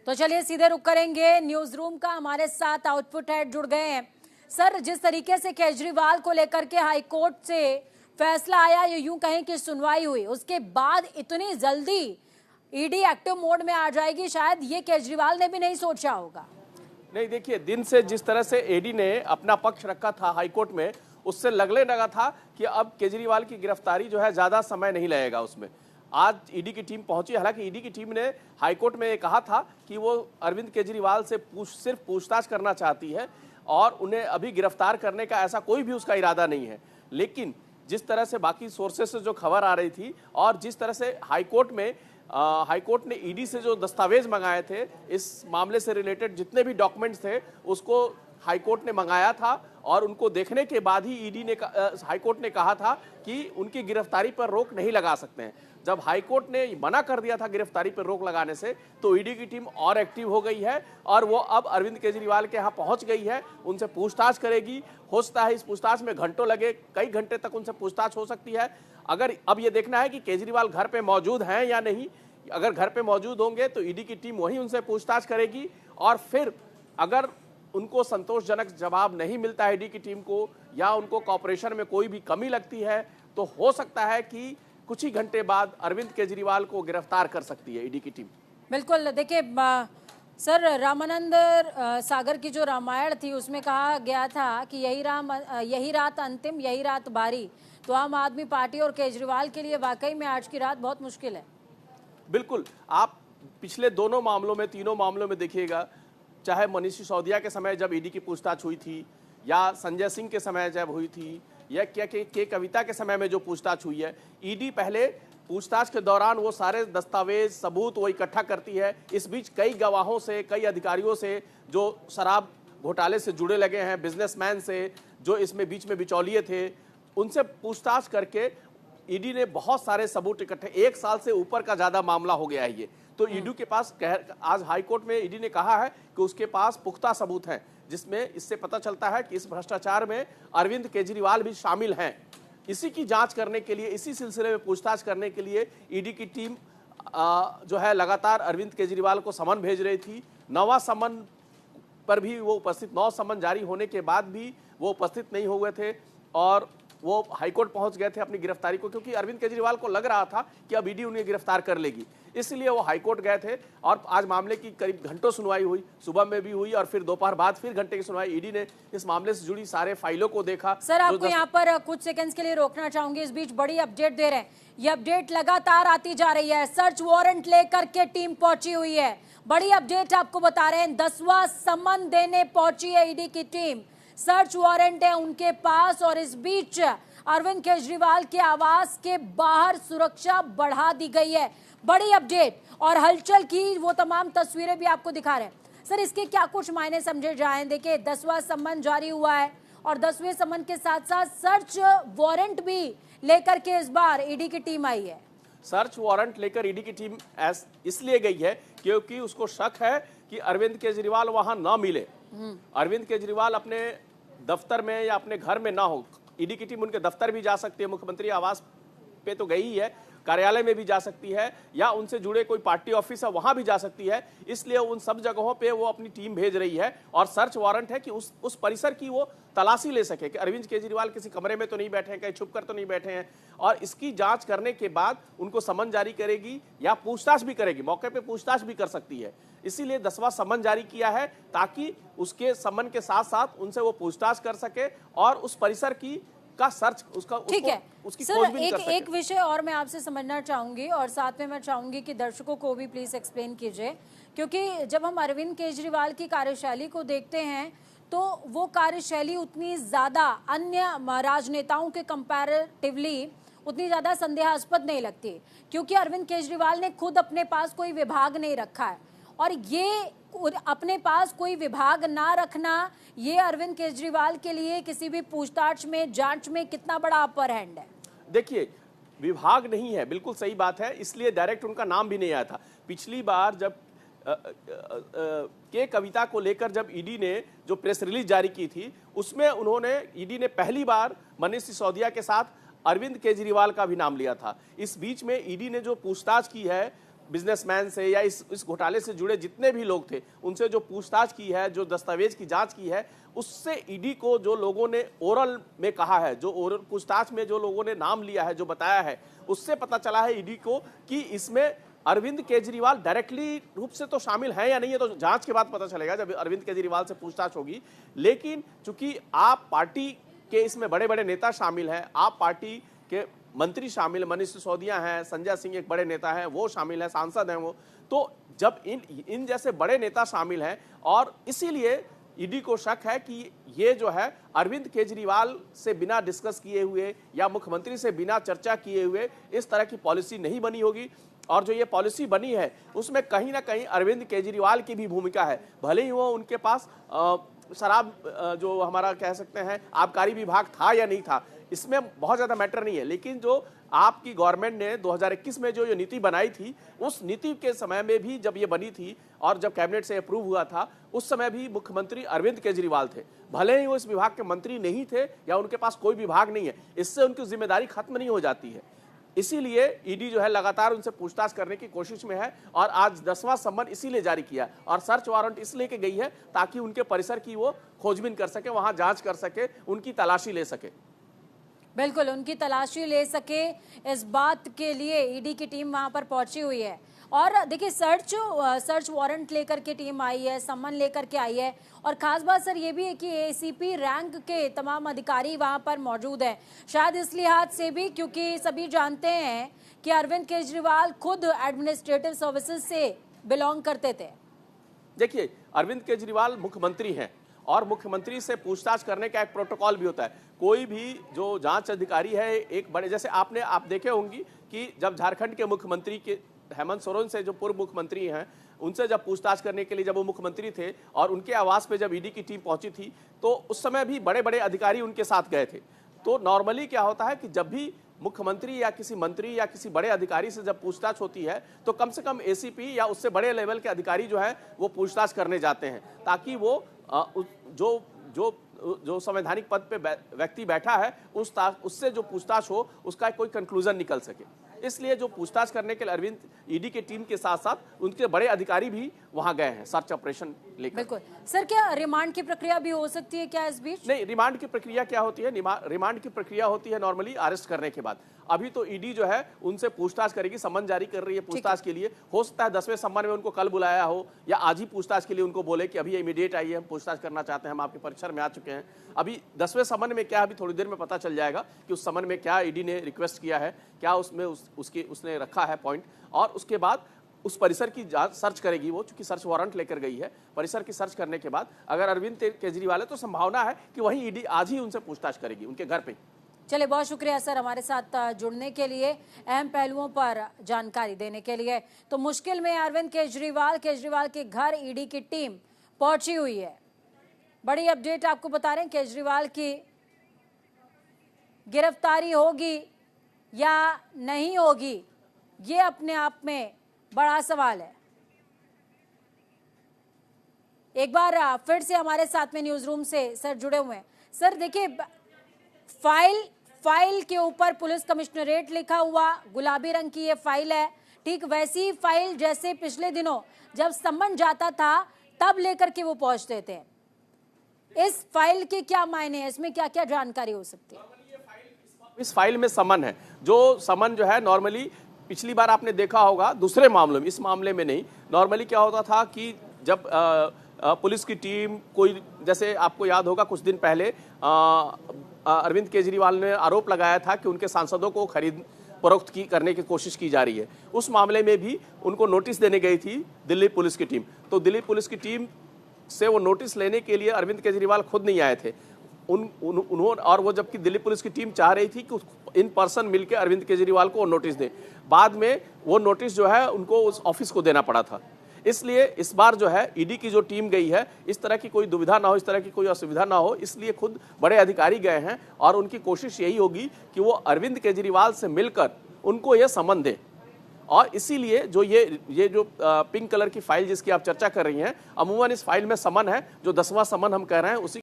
तो चलिए सीधे रुक करेंगे न्यूज रूम का। हमारे साथ आउटपुट हेड जुड़ गए हैं। सर, जिस तरीके से केजरीवाल को लेकर के हाई कोर्ट से फैसला आया, ये यूं कहें कि सुनवाई हुई, उसके बाद इतनी जल्दी ईडी एक्टिव मोड में आ जाएगी, शायद ये केजरीवाल ने भी नहीं सोचा होगा। नहीं, देखिए, दिन से जिस तरह से ईडी ने अपना पक्ष रखा था हाईकोर्ट में, उससे लगने लगा था कि अब केजरीवाल की गिरफ्तारी जो है ज्यादा समय नहीं लगेगा उसमें। आज ईडी की टीम पहुंची। हालांकि ईडी की टीम ने हाईकोर्ट में कहा था कि वो अरविंद केजरीवाल से सिर्फ पूछताछ करना चाहती है और उन्हें अभी गिरफ्तार करने का ऐसा कोई भी उसका इरादा नहीं है। लेकिन जिस तरह से बाकी सोर्सेस से जो खबर आ रही थी और जिस तरह से हाईकोर्ट ने ईडी से जो दस्तावेज मंगाए थे, इस मामले से रिलेटेड जितने भी डॉक्यूमेंट्स थे, उसको हाईकोर्ट ने मंगाया था और उनको देखने के बाद ही हाईकोर्ट ने कहा था कि उनकी गिरफ्तारी पर रोक नहीं लगा सकते हैं। जब हाईकोर्ट ने मना कर दिया था गिरफ्तारी पर रोक लगाने से, तो ईडी की टीम और एक्टिव हो गई है और वो अब अरविंद केजरीवाल के यहाँ पहुंच गई है, उनसे पूछताछ करेगी। हो सकता है इस पूछताछ में घंटों लगे, कई घंटे तक उनसे पूछताछ हो सकती है। अगर अब ये देखना है कि केजरीवाल घर पे मौजूद हैं या नहीं। अगर घर पे मौजूद होंगे तो ईडी की टीम वहीं उनसे पूछताछ करेगी और फिर अगर उनको संतोषजनक जवाब नहीं मिलता है ईडी की टीम को, या उनको कॉपरेशन में कोई भी कमी लगती है, तो हो सकता है कि कुछ ही घंटे बाद अरविंद केजरीवाल को गिरफ्तार कर सकती है ईडी की टीम। बिल्कुल। देखिए सर, रामानंद सागर की जो रामायण थी उसमें कहा गया था कि यही रात अंतिम, यही रात बारी। तो आम आदमी पार्टी और केजरीवाल के लिए वाकई में आज की रात बहुत मुश्किल है। बिल्कुल। आप पिछले दोनों मामलों में, तीनों मामलों में देखिएगा, चाहे मनीष सिसोदिया के समय जब ईडी की पूछताछ हुई थी, या संजय सिंह के समय जब हुई थी, या के कविता के समय में जो पूछताछ हुई है, ईडी पहले पूछताछ के दौरान वो सारे दस्तावेज, सबूत वो इकट्ठा करती है। इस बीच कई गवाहों से, कई अधिकारियों से जो शराब घोटाले से जुड़े लगे हैं, बिजनेसमैन से जो इसमें बीच में बिचौलिए थे, उनसे पूछताछ करके ईडी ने बहुत सारे सबूत इकट्ठे, 1 साल से ऊपर का ज्यादा मामला हो गया है ये। तो ईडी के पास आज हाईकोर्ट में ईडी ने कहा है कि उसके पास पुख्ता सबूत हैं, जिसमें इससे पता चलता है कि इस भ्रष्टाचार में अरविंद केजरीवाल भी शामिल हैं। इसी की जांच करने के लिए, इसी सिलसिले में पूछताछ करने के लिए ईडी की टीम जो है लगातार अरविंद केजरीवाल को समन भेज रही थी। 9वां समन पर भी वो उपस्थित, 9 समन जारी होने के बाद भी वो उपस्थित नहीं हुए थे और वो हाईकोर्ट पहुंच गए थे अपनी गिरफ्तारी को, क्योंकि अरविंद केजरीवाल को लग रहा था कि अब ईडी उन्हें गिरफ्तार कर लेगी, इसलिए वो हाईकोर्ट गए थे। और आज मामले की करीब घंटों सुनवाई हुई, सुबह में भी हुई और फिर दोपहर बाद फिर घंटे की सुनवाई। ईडी ने इस मामले से जुड़ी सारे फाइलों को देखा। सर, आपको यहाँ पर कुछ सेकंड्स के लिए रोकना चाहूंगी, इस बीच बड़ी अपडेट दे रहे हैं। ये अपडेट लगातार आती जा रही है। सर्च वारंट लेकर के टीम पहुंची हुई है। बड़ी अपडेट आपको बता रहे हैं, 10वां समन देने पहुंची है ईडी की टीम। सर्च वारंट है उनके पास और इस बीच अरविंद केजरीवाल के आवास के बाहर सुरक्षा बढ़ा दी गई है। बड़ी अपडेट और हलचल की वो तमाम तस्वीरें भी आपको दिखा रहे हैं। सर, इसके क्या कुछ मायने समझे जाएं? देखिए, 10वां समन जारी हुआ है और 10वें समन के साथ साथ सर्च वारंट भी लेकर के इस बार ईडी की टीम आई है। सर्च वारंट लेकर ईडी की टीम इसलिए गई है क्योंकि उसको शक है कि अरविंद केजरीवाल वहां ना मिले, अरविंद केजरीवाल अपने दफ्तर में या अपने घर में ना हो। ईडी की टीम उनके दफ्तर भी जा सकती है, मुख्यमंत्री आवास पे तो गई ही है, कार्यालय में भी जा सकती है, या उनसे जुड़े कोई पार्टी ऑफिस है वहां भी जा सकती है। इसलिए उन सब जगहों पे वो अपनी टीम भेज रही है और सर्च वारंट है कि उस परिसर की वो तलाशी ले सके कि अरविंद केजरीवाल किसी कमरे में तो नहीं बैठे हैं, कहीं छुप कर तो नहीं बैठे हैं। और इसकी जांच करने के बाद उनको समन जारी करेगी या पूछताछ भी करेगी, मौके पे पूछताछ भी कर सकती है। इसीलिए 10वां समन जारी किया है ताकि उसके समन के साथ साथ उनसे वो पूछताछ कर सके और उस परिसर की का सर्च ठीक है। उसकी सर, एक विषय और मैं आपसे समझना चाहूंगी और साथ में मैं चाहूंगी कि दर्शकों को भी प्लीज एक्सप्लेन कीजिए, क्योंकि जब हम अरविंद केजरीवाल की कार्यशैली को देखते हैं तो वो कार्यशैली उतनी ज्यादा अन्य राजनेताओं के कंपैरेटिवली उतनी ज्यादा संदेहास्पद नहीं लगती, क्योंकि अरविंद केजरीवाल ने खुद अपने पास कोई विभाग नहीं रखा है। और ये अपने पास कोई विभाग ना रखना, ये अरविंद केजरीवाल के लिए किसी भी पूछताछ में, जांच में कितना बड़ा अपर हैंड है? देखिए, विभाग नहीं है, बिल्कुल सही बात है, इसलिए डायरेक्ट उनका नाम भी नहीं आया था। पिछली बार जब के कविता को लेकर जब ईडी ने जो प्रेस रिलीज जारी की थी, उसमें ईडी ने पहली बार मनीष सिसोदिया के साथ अरविंद केजरीवाल का भी नाम लिया था। इस बीच में ईडी ने जो पूछताछ की है बिजनेसमैन से या इस घोटाले से जुड़े जितने भी लोग थे उनसे जो पूछताछ की है, जो दस्तावेज की जांच की है, उससे ईडी को जो लोगों ने ओरल में कहा है, जो ओरल पूछताछ में जो लोगों ने नाम लिया है, जो बताया है, उससे पता चला है ईडी को कि इसमें अरविंद केजरीवाल डायरेक्टली रूप से तो शामिल है या नहीं है, तो जांच के बाद पता चलेगा जब अरविंद केजरीवाल से पूछताछ होगी। लेकिन चूंकि आप पार्टी के इसमें बड़े बड़े नेता शामिल हैं, आप पार्टी के मंत्री शामिल, मनीष सिसोदिया हैं, संजय सिंह एक बड़े नेता हैं, वो शामिल हैं, सांसद हैं वो, तो जब इन जैसे बड़े नेता शामिल हैं और इसीलिए ईडी को शक है कि ये जो है अरविंद केजरीवाल से बिना डिस्कस किए हुए या मुख्यमंत्री से बिना चर्चा किए हुए इस तरह की पॉलिसी नहीं बनी होगी। और जो ये पॉलिसी बनी है उसमें कहीं ना कहीं अरविंद केजरीवाल की भी भूमिका है। भले ही वो उनके पास शराब जो हमारा कह सकते हैं आबकारी विभाग था या नहीं था, इसमें बहुत ज़्यादा मैटर नहीं है, लेकिन जो आपकी गवर्नमेंट ने 2021 में जो ये नीति बनाई थी, उस नीति के समय में भी जब ये बनी थी और जब कैबिनेट से अप्रूव हुआ था, उस समय भी मुख्यमंत्री अरविंद केजरीवाल थे। भले ही वो इस विभाग के मंत्री नहीं थे या उनके पास कोई विभाग नहीं है, इससे उनकी जिम्मेदारी खत्म नहीं हो जाती है। इसीलिए ईडी जो है लगातार उनसे पूछताछ करने की कोशिश में है और आज 10वां सम्मन इसीलिए जारी किया और सर्च वारंट इसलिए के गई है ताकि उनके परिसर की वो खोजबीन कर सके, वहां जांच कर सके, उनकी तलाशी ले सके। बिल्कुल, उनकी तलाशी ले सके, इस बात के लिए ईडी की टीम वहां पर पहुंची हुई है। और देखिए सर्च वारंट लेकर के टीम आई है, सम्मन लेकर के आई है और खास बात सर ये भी है कि एसीपी रैंक के तमाम अधिकारी वहां पर मौजूद हैं। शायद इस लिहाज से भी क्योंकि सभी जानते हैं कि अरविंद केजरीवाल खुद एडमिनिस्ट्रेटिव सर्विसेज से बिलोंग करते थे। देखिए, अरविंद केजरीवाल मुख्यमंत्री हैं और मुख्यमंत्री से पूछताछ करने का एक प्रोटोकॉल भी होता है। कोई भी जो जांच अधिकारी है, एक बड़े जैसे आप देखे होंगी कि जब झारखंड के मुख्यमंत्री के हेमंत सोरेन से जो पूर्व मुख्यमंत्री हैं, उनसे जब पूछताछ करने के लिए जब वो मुख्यमंत्री थे और उनके आवास पे जब ईडी की टीम पहुंची थी, तो उस समय भी बड़े बड़े अधिकारी उनके साथ गए थे। तो नॉर्मली क्या होता है कि जब भी मुख्यमंत्री या किसी मंत्री या किसी बड़े अधिकारी से जब पूछताछ होती है तो कम से कम एसीपी या उससे बड़े लेवल के अधिकारी जो है वो पूछताछ करने जाते हैं ताकि वो जो संवैधानिक पद पे व्यक्ति बैठा है उससे जो पूछताछ हो उसका कोई कंक्लूजन निकल सके। इसलिए जो पूछताछ करने के लिए अरविंद ईडी की टीम के साथ साथ उनके बड़े अधिकारी भी वहां गए हैं सर्च ऑपरेशन लेकर। बिल्कुल सर, क्या रिमांड की प्रक्रिया भी हो सकती है क्या इस बीच? नहीं, रिमांड की प्रक्रिया क्या होती है? रिमांड की प्रक्रिया होती है नॉर्मली अरेस्ट करने के बाद। अभी तो ईडी जो है उनसे पूछताछ करेगी, सम्मन जारी कर रही है पूछताछ के लिए। हो सकता है 10वें सम्मन में उनको कल बुलाया हो या आज ही पूछताछ के लिए उनको बोले कि अभी इमीडिएट आइए, हम पूछताछ करना चाहते हैं, हम आपके परिसर में आ चुके हैं। अभी 10वें सम्मन में क्या, अभी थोड़ी देर में पता चल जाएगा कि उस सम्मन में क्या ईडी ने रिक्वेस्ट किया है, क्या उसमें उसने रखा है पॉइंट, और उसके बाद उस परिसर की जांच सर्च करेगी वो, चूंकि सर्च वारंट लेकर गई है। परिसर की सर्च करने के बाद अगर अरविंद केजरीवाल है तो संभावना है कि वहीं ईडी आज ही उनसे पूछताछ करेगी उनके घर पे। चलिए, बहुत शुक्रिया सर हमारे साथ जुड़ने के लिए, अहम पहलुओं पर जानकारी देने के लिए। तो मुश्किल में अरविंद केजरीवाल के घर ईडी की टीम पहुंची हुई है। बड़ी अपडेट आपको बता रहे हैं, केजरीवाल की गिरफ्तारी होगी या नहीं होगी, ये अपने आप में बड़ा सवाल है। एक बार फिर से हमारे साथ में न्यूज रूम से सर जुड़े हुए हैं। सर देखिए, फाइल के ऊपर पुलिस कमिश्नरेट लिखा हुआ, गुलाबी रंग की ये फाइल है, ठीक वैसी फाइल जैसे पिछले दिनों जब सम्मन जाता था तब लेकर के वो पहुंचते थे। इस फाइल के क्या मायने हैं, इसमें क्या क्या जानकारी हो सकती है? इस फाइल में समन है, जो समन जो है नॉर्मली पिछली बार आपने देखा होगा दूसरे मामलों में, इस मामले में नहीं। नॉर्मली क्या होता था कि जब पुलिस की टीम कोई, जैसे आपको याद होगा कुछ दिन पहले अरविंद केजरीवाल ने आरोप लगाया था कि उनके सांसदों को खरीद फरोख्त करने की कोशिश की जा रही है। उस मामले में भी उनको नोटिस देने गई थी दिल्ली पुलिस की टीम। तो दिल्ली पुलिस की टीम से वो नोटिस लेने के लिए अरविंद केजरीवाल खुद नहीं आए थे। उन्होंने, और वो जबकि दिल्ली पुलिस की टीम चाह रही थी कि इन पर्सन मिलकर अरविंद केजरीवाल को नोटिस दें। बाद में वो नोटिस जो है उनको उस ऑफिस को देना पड़ा था। इसलिए इस बार जो है ईडी की जो टीम गई है, इस तरह की कोई दुविधा ना हो, इस तरह की कोई असुविधा ना हो, इसलिए खुद बड़े अधिकारी गए हैं और उनकी कोशिश यही होगी कि वो अरविंद केजरीवाल से मिलकर उनको ये समन दें। और इसीलिए जो ये जो पिंक कलर की फाइल जिसकी आप चर्चा कर रही हैं, अमूमन इस फाइल में समन है, जो 10वां समन हम कह रहे हैं उसी